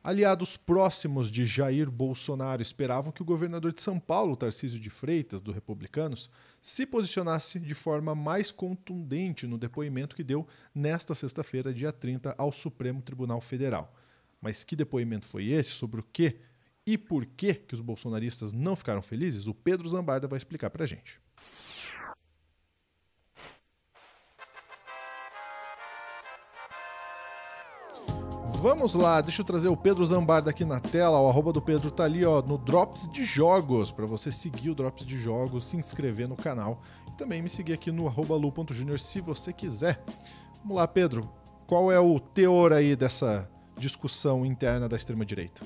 Aliados próximos de Jair Bolsonaro esperavam que o governador de São Paulo, Tarcísio de Freitas, do Republicanos, se posicionasse de forma mais contundente no depoimento que deu nesta sexta-feira, dia 30, ao Supremo Tribunal Federal. Mas que depoimento foi esse? Sobre o quê? E por que os bolsonaristas não ficaram felizes? O Pedro Zambarda vai explicar pra gente. Vamos lá, deixa eu trazer o Pedro Zambarda aqui na tela, o arroba do Pedro tá ali no Drops de Jogos, para você seguir o Drops de Jogos, se inscrever no canal e também me seguir aqui no @lu.junior se você quiser. Vamos lá, Pedro, qual é o teor aí dessa discussão interna da extrema-direita?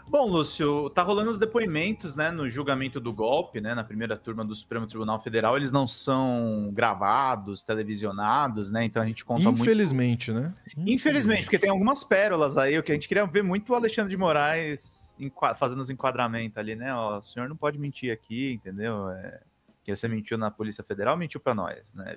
Bom, Lúcio, tá rolando os depoimentos, né, no julgamento do golpe, né, na primeira turma do Supremo Tribunal Federal. Eles não são gravados, televisionados, né, então a gente conta Infelizmente, muito... né? Infelizmente, porque tem algumas pérolas aí, o que a gente queria ver muito o Alexandre de Moraes fazendo os enquadramentos ali, né, ó, o senhor não pode mentir aqui, entendeu? Que você mentiu na Polícia Federal, mentiu para nós, né?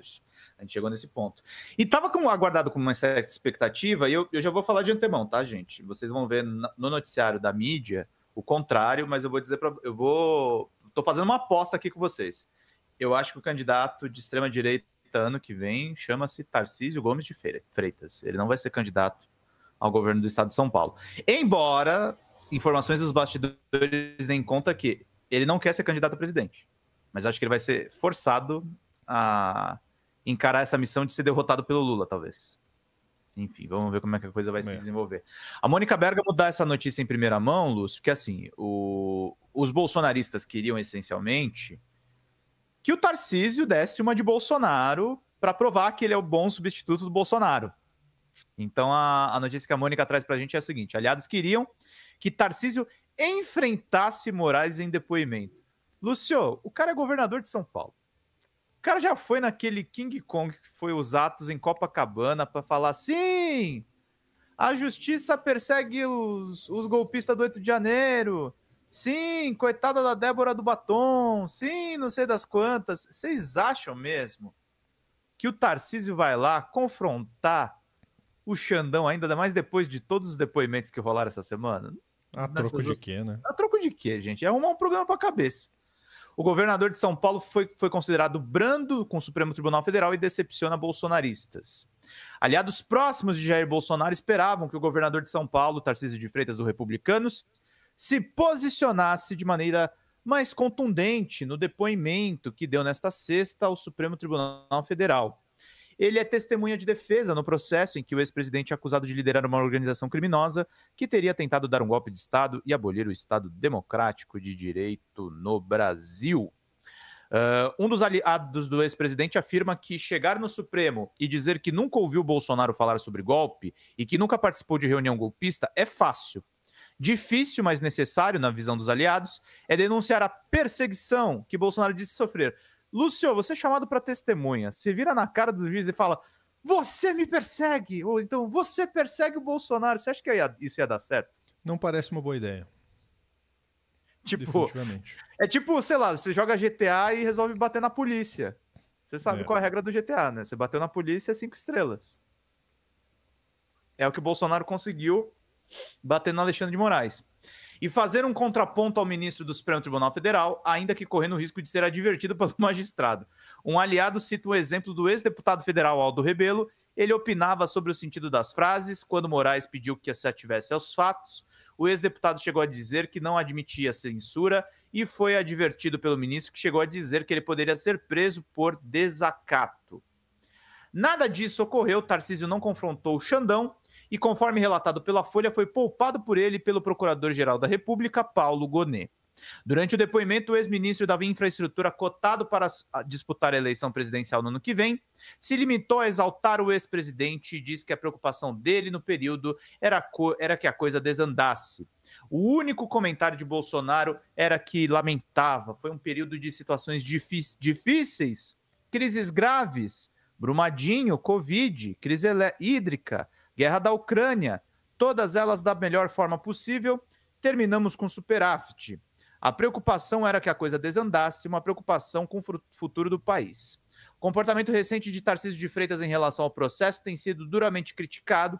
A gente chegou nesse ponto. E tava aguardado com uma certa expectativa, e eu já vou falar de antemão, tá, gente? Vocês vão ver no noticiário da mídia o contrário, mas eu vou dizer tô fazendo uma aposta aqui com vocês. Eu acho que o candidato de extrema-direita ano que vem chama-se Tarcísio Gomes de Freitas. Ele não vai ser candidato ao governo do estado de São Paulo. Embora informações dos bastidores deem conta que ele não quer ser candidato a presidente. Mas acho que ele vai ser forçado a encarar essa missão de ser derrotado pelo Lula, talvez. Enfim, vamos ver como é que a coisa vai se desenvolver. A Mônica Bergamo dá essa notícia em primeira mão, Lúcio, que assim, os bolsonaristas queriam essencialmente que o Tarcísio desse uma de Bolsonaro para provar que ele é o bom substituto do Bolsonaro. Então a notícia que a Mônica traz pra gente é a seguinte: aliados queriam que Tarcísio enfrentasse Moraes em depoimento. Lúcio, o cara é governador de São Paulo. O cara já foi naquele King Kong que foi os atos em Copacabana para falar sim, a justiça persegue os golpistas do 8 de janeiro. Sim, coitada da Débora do Batom. Sim, não sei das quantas. Vocês acham mesmo que o Tarcísio vai lá confrontar o Xandão ainda mais depois de todos os depoimentos que rolaram essa semana? A troco de quê, né? A troco de quê, gente? É arrumar um problema para a cabeça. O governador de São Paulo foi considerado brando com o Supremo Tribunal Federal e decepciona bolsonaristas. Aliados próximos de Jair Bolsonaro esperavam que o governador de São Paulo, Tarcísio de Freitas, do Republicanos, se posicionasse de maneira mais contundente no depoimento que deu nesta sexta ao Supremo Tribunal Federal. Ele é testemunha de defesa no processo em que o ex-presidente é acusado de liderar uma organização criminosa que teria tentado dar um golpe de Estado e abolir o Estado democrático de direito no Brasil. Um dos aliados do ex-presidente afirma que chegar no Supremo e dizer que nunca ouviu Bolsonaro falar sobre golpe e que nunca participou de reunião golpista é fácil. Difícil, mas necessário, na visão dos aliados, é denunciar a perseguição que Bolsonaro disse sofrer. Lúcio, você é chamado para testemunha. Você vira na cara do juiz e fala: você me persegue! Ou então, você persegue o Bolsonaro. Você acha que isso ia dar certo? Não parece uma boa ideia. Tipo, é tipo, sei lá, você joga GTA e resolve bater na polícia. Você sabe qual é a regra do GTA, né? Você bateu na polícia, é 5 estrelas. É o que o Bolsonaro conseguiu batendo no Alexandre de Moraes. E fazer um contraponto ao ministro do Supremo Tribunal Federal, ainda que correndo o risco de ser advertido pelo magistrado. Um aliado cita o exemplo do ex-deputado federal Aldo Rebelo. Ele opinava sobre o sentido das frases. Quando Moraes pediu que se ativesse aos fatos, o ex-deputado chegou a dizer que não admitia censura e foi advertido pelo ministro, que chegou a dizer que ele poderia ser preso por desacato. Nada disso ocorreu. Tarcísio não confrontou o Xandão e, conforme relatado pela Folha, foi poupado por ele e pelo Procurador-Geral da República, Paulo Gonet. Durante o depoimento, o ex-ministro da Infraestrutura, cotado para disputar a eleição presidencial no ano que vem, se limitou a exaltar o ex-presidente e disse que a preocupação dele no período era que a coisa desandasse. O único comentário de Bolsonaro era que lamentava. Foi um período de situações difíceis, crises graves, Brumadinho, Covid, crise hídrica, guerra da Ucrânia, todas elas da melhor forma possível. Terminamos com superávit. A preocupação era que a coisa desandasse, uma preocupação com o futuro do país. O comportamento recente de Tarcísio de Freitas em relação ao processo tem sido duramente criticado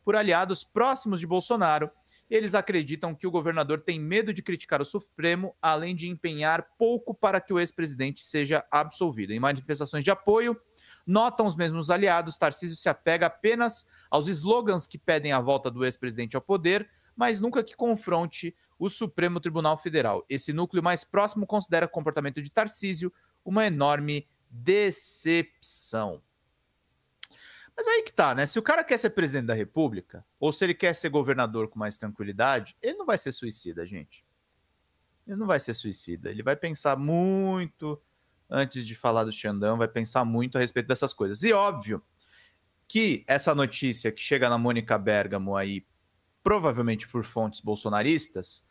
por aliados próximos de Bolsonaro. Eles acreditam que o governador tem medo de criticar o Supremo, além de empenhar pouco para que o ex-presidente seja absolvido. Em manifestações de apoio, notam os mesmos aliados, Tarcísio se apega apenas aos slogans que pedem a volta do ex-presidente ao poder, mas nunca que confronte o Supremo Tribunal Federal. Esse núcleo mais próximo considera o comportamento de Tarcísio uma enorme decepção. Mas aí que tá, né? Se o cara quer ser presidente da República, ou se ele quer ser governador com mais tranquilidade, ele não vai ser suicida, gente. Ele não vai ser suicida. Ele vai pensar muito antes de falar do Xandão, vai pensar muito a respeito dessas coisas. E óbvio que essa notícia que chega na Mônica Bergamo aí, provavelmente por fontes bolsonaristas,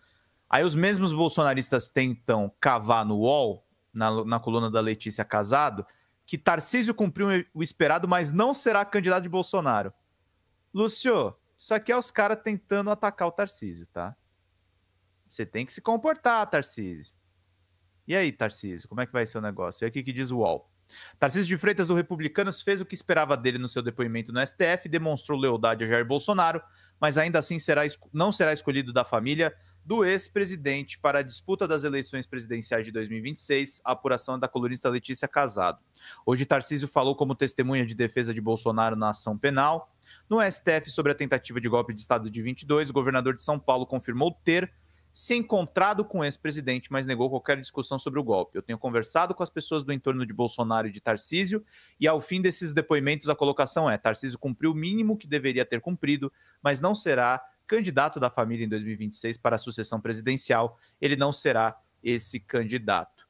aí os mesmos bolsonaristas tentam cavar no UOL, na coluna da Letícia Casado, que Tarcísio cumpriu o esperado, mas não será candidato de Bolsonaro. Lúcio, isso aqui é os caras tentando atacar o Tarcísio, tá? Você tem que se comportar, Tarcísio. E aí, Tarcísio, como é que vai ser o negócio? E aqui que diz o UOL. Tarcísio de Freitas, do Republicanos, fez o que esperava dele no seu depoimento no STF, demonstrou lealdade a Jair Bolsonaro, mas ainda assim não será escolhido da família do ex-presidente para a disputa das eleições presidenciais de 2026, a apuração da colunista Letícia Casado. Hoje, Tarcísio falou como testemunha de defesa de Bolsonaro na ação penal. No STF, sobre a tentativa de golpe de Estado de 22, o governador de São Paulo confirmou ter se encontrado com o ex-presidente, mas negou qualquer discussão sobre o golpe. Eu tenho conversado com as pessoas do entorno de Bolsonaro e de Tarcísio, e ao fim desses depoimentos a colocação é: Tarcísio cumpriu o mínimo que deveria ter cumprido, mas não será candidato da família em 2026 para a sucessão presidencial. Ele não será esse candidato.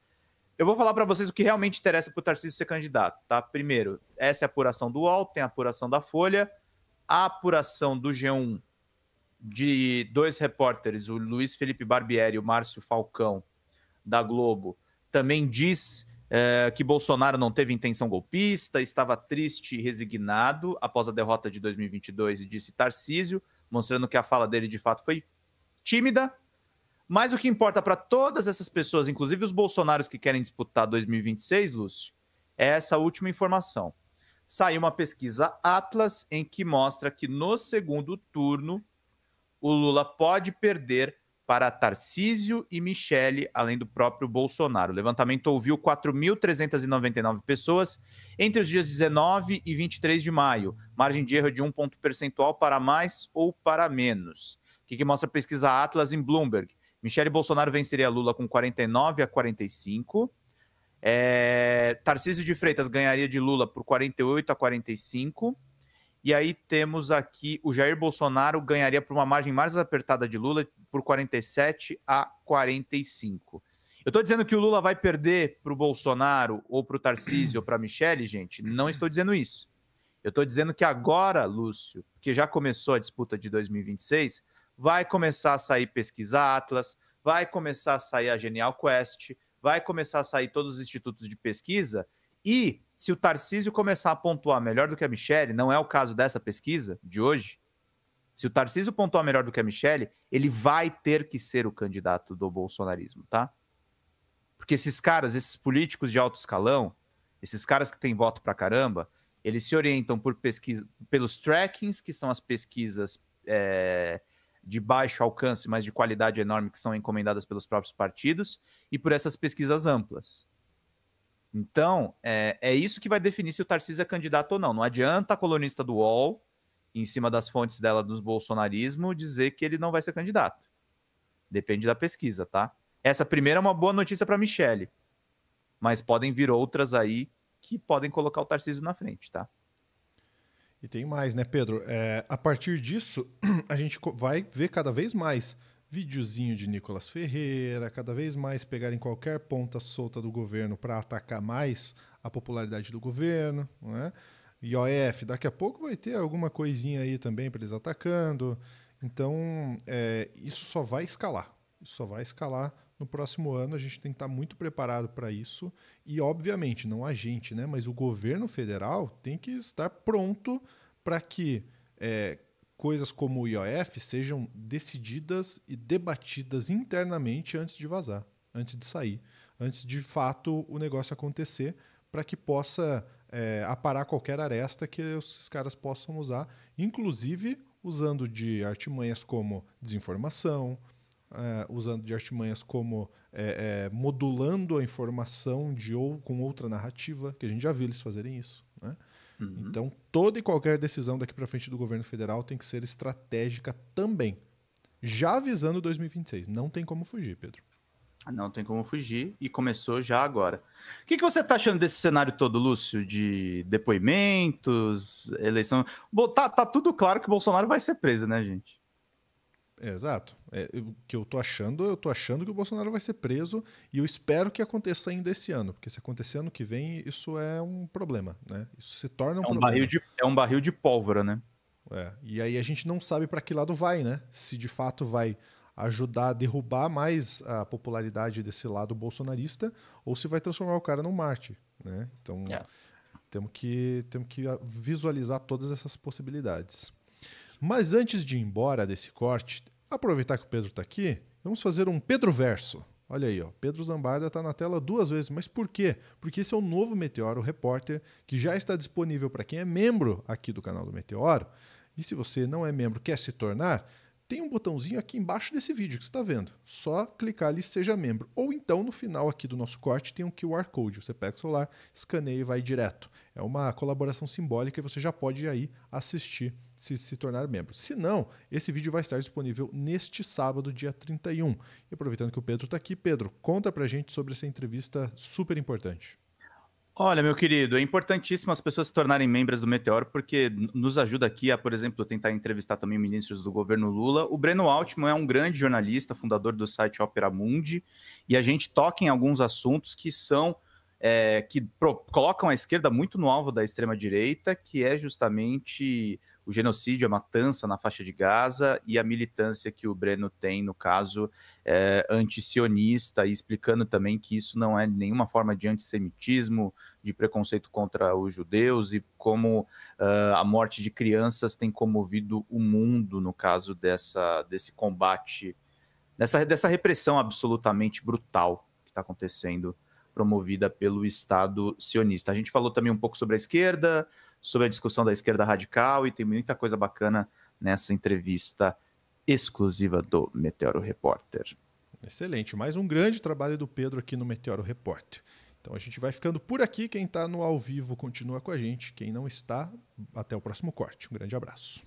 Eu vou falar para vocês o que realmente interessa para o Tarcísio ser candidato, tá? Primeiro, essa é a apuração do UOL, tem a apuração da Folha, a apuração do G1 de dois repórteres, o Luiz Felipe Barbieri e o Márcio Falcão, da Globo, também diz que Bolsonaro não teve intenção golpista, estava triste e resignado após a derrota de 2022, e disse Tarcísio, mostrando que a fala dele de fato foi tímida. Mas o que importa para todas essas pessoas, inclusive os bolsonaros que querem disputar 2026, Lúcio, é essa última informação. Saiu uma pesquisa Atlas em que mostra que no segundo turno o Lula pode perder para Tarcísio e Michele, além do próprio Bolsonaro. O levantamento ouviu 4.399 pessoas entre os dias 19 e 23 de maio. Margem de erro de 1 ponto percentual para mais ou para menos. O que mostra a pesquisa Atlas em Bloomberg? Michele Bolsonaro venceria Lula com 49-45. Tarcísio de Freitas ganharia de Lula por 48-45. E aí temos aqui o Jair Bolsonaro ganharia por uma margem mais apertada de Lula por 47-45. Eu estou dizendo que o Lula vai perder para o Bolsonaro ou para o Tarcísio ou para a Michele, gente? Não estou dizendo isso. Eu estou dizendo que agora, Lúcio, que já começou a disputa de 2026, vai começar a sair pesquisa Atlas, vai começar a sair a Genial Quest, vai começar a sair todos os institutos de pesquisa, e se o Tarcísio começar a pontuar melhor do que a Michele, não é o caso dessa pesquisa de hoje, se o Tarcísio pontuar melhor do que a Michele, ele vai ter que ser o candidato do bolsonarismo, tá? Porque esses caras, esses políticos de alto escalão, esses caras que têm voto pra caramba, eles se orientam por pesquisa, pelos trackings, que são as pesquisas de baixo alcance, mas de qualidade enorme, que são encomendadas pelos próprios partidos, e por essas pesquisas amplas. Então, é isso que vai definir se o Tarcísio é candidato ou não. Não adianta a colunista do UOL, em cima das fontes dela dos bolsonarismo, dizer que ele não vai ser candidato. Depende da pesquisa, tá? Essa primeira é uma boa notícia para Michele, mas podem vir outras aí que podem colocar o Tarcísio na frente, tá? E tem mais, né, Pedro? A partir disso, a gente vai ver cada vez mais videozinho de Nicolas Ferreira, cada vez mais pegarem qualquer ponta solta do governo para atacar mais a popularidade do governo, não é? IOF, daqui a pouco vai ter alguma coisinha aí também para eles atacando. Então, isso só vai escalar. Isso só vai escalar no próximo ano. A gente tem que estar muito preparado para isso. E, obviamente, não a gente, né? Mas o governo federal tem que estar pronto para que coisas como o IOF sejam decididas e debatidas internamente antes de vazar, antes de sair, antes de fato o negócio acontecer, para que possa aparar qualquer aresta que esses caras possam usar, inclusive usando de artimanhas como desinformação, usando de artimanhas como modulando a informação com outra narrativa, que a gente já viu eles fazerem isso, né? Então, toda e qualquer decisão daqui para frente do governo federal tem que ser estratégica também. Já avisando 2026. Não tem como fugir, Pedro. Não tem como fugir e começou já agora. O que você está achando desse cenário todo, Lúcio? De depoimentos, eleição... Bom, tá tudo claro que o Bolsonaro vai ser preso, né, gente? Exato. O que eu tô achando que o Bolsonaro vai ser preso e eu espero que aconteça ainda esse ano, porque se acontecer ano que vem, isso é um problema, né? Isso se torna um problema. É um barril de pólvora, né? E aí a gente não sabe para que lado vai, né? Se de fato vai ajudar a derrubar mais a popularidade desse lado bolsonarista ou se vai transformar o cara num mártir, né? Então temos que visualizar todas essas possibilidades. Mas antes de ir embora desse corte, aproveitar que o Pedro está aqui, vamos fazer um Pedro Verso. Olha aí, ó, Pedro Zambarda está na tela 2 vezes. Mas por quê? Porque esse é o novo Meteoro Repórter, que já está disponível para quem é membro aqui do canal do Meteoro. E se você não é membro e quer se tornar, tem um botãozinho aqui embaixo desse vídeo que você está vendo. Só clicar ali e seja membro. Ou então, no final aqui do nosso corte, tem um QR Code. Você pega o celular, escaneia e vai direto. É uma colaboração simbólica e você já pode ir aí assistir se tornar membro. Se não, esse vídeo vai estar disponível neste sábado, dia 31. E aproveitando que o Pedro está aqui, Pedro, conta pra gente sobre essa entrevista super importante. Olha, meu querido, é importantíssimo as pessoas se tornarem membros do Meteoro, porque nos ajuda aqui a, por exemplo, tentar entrevistar também ministros do governo Lula. O Breno Altman é um grande jornalista, fundador do site Opera Mundi, e a gente toca em alguns assuntos que são colocam a esquerda muito no alvo da extrema-direita, que é justamente o genocídio, a matança na faixa de Gaza e a militância que o Breno tem, no caso, antisionista, e explicando também que isso não é nenhuma forma de antissemitismo, de preconceito contra os judeus e como a morte de crianças tem comovido o mundo no caso desse combate, dessa repressão absolutamente brutal que está acontecendo, promovida pelo Estado sionista. A gente falou também um pouco sobre a esquerda, sobre a discussão da esquerda radical, e tem muita coisa bacana nessa entrevista exclusiva do Meteoro Repórter. Excelente. Mais um grande trabalho do Pedro aqui no Meteoro Repórter. Então a gente vai ficando por aqui. Quem está no ao vivo continua com a gente. Quem não está, até o próximo corte. Um grande abraço.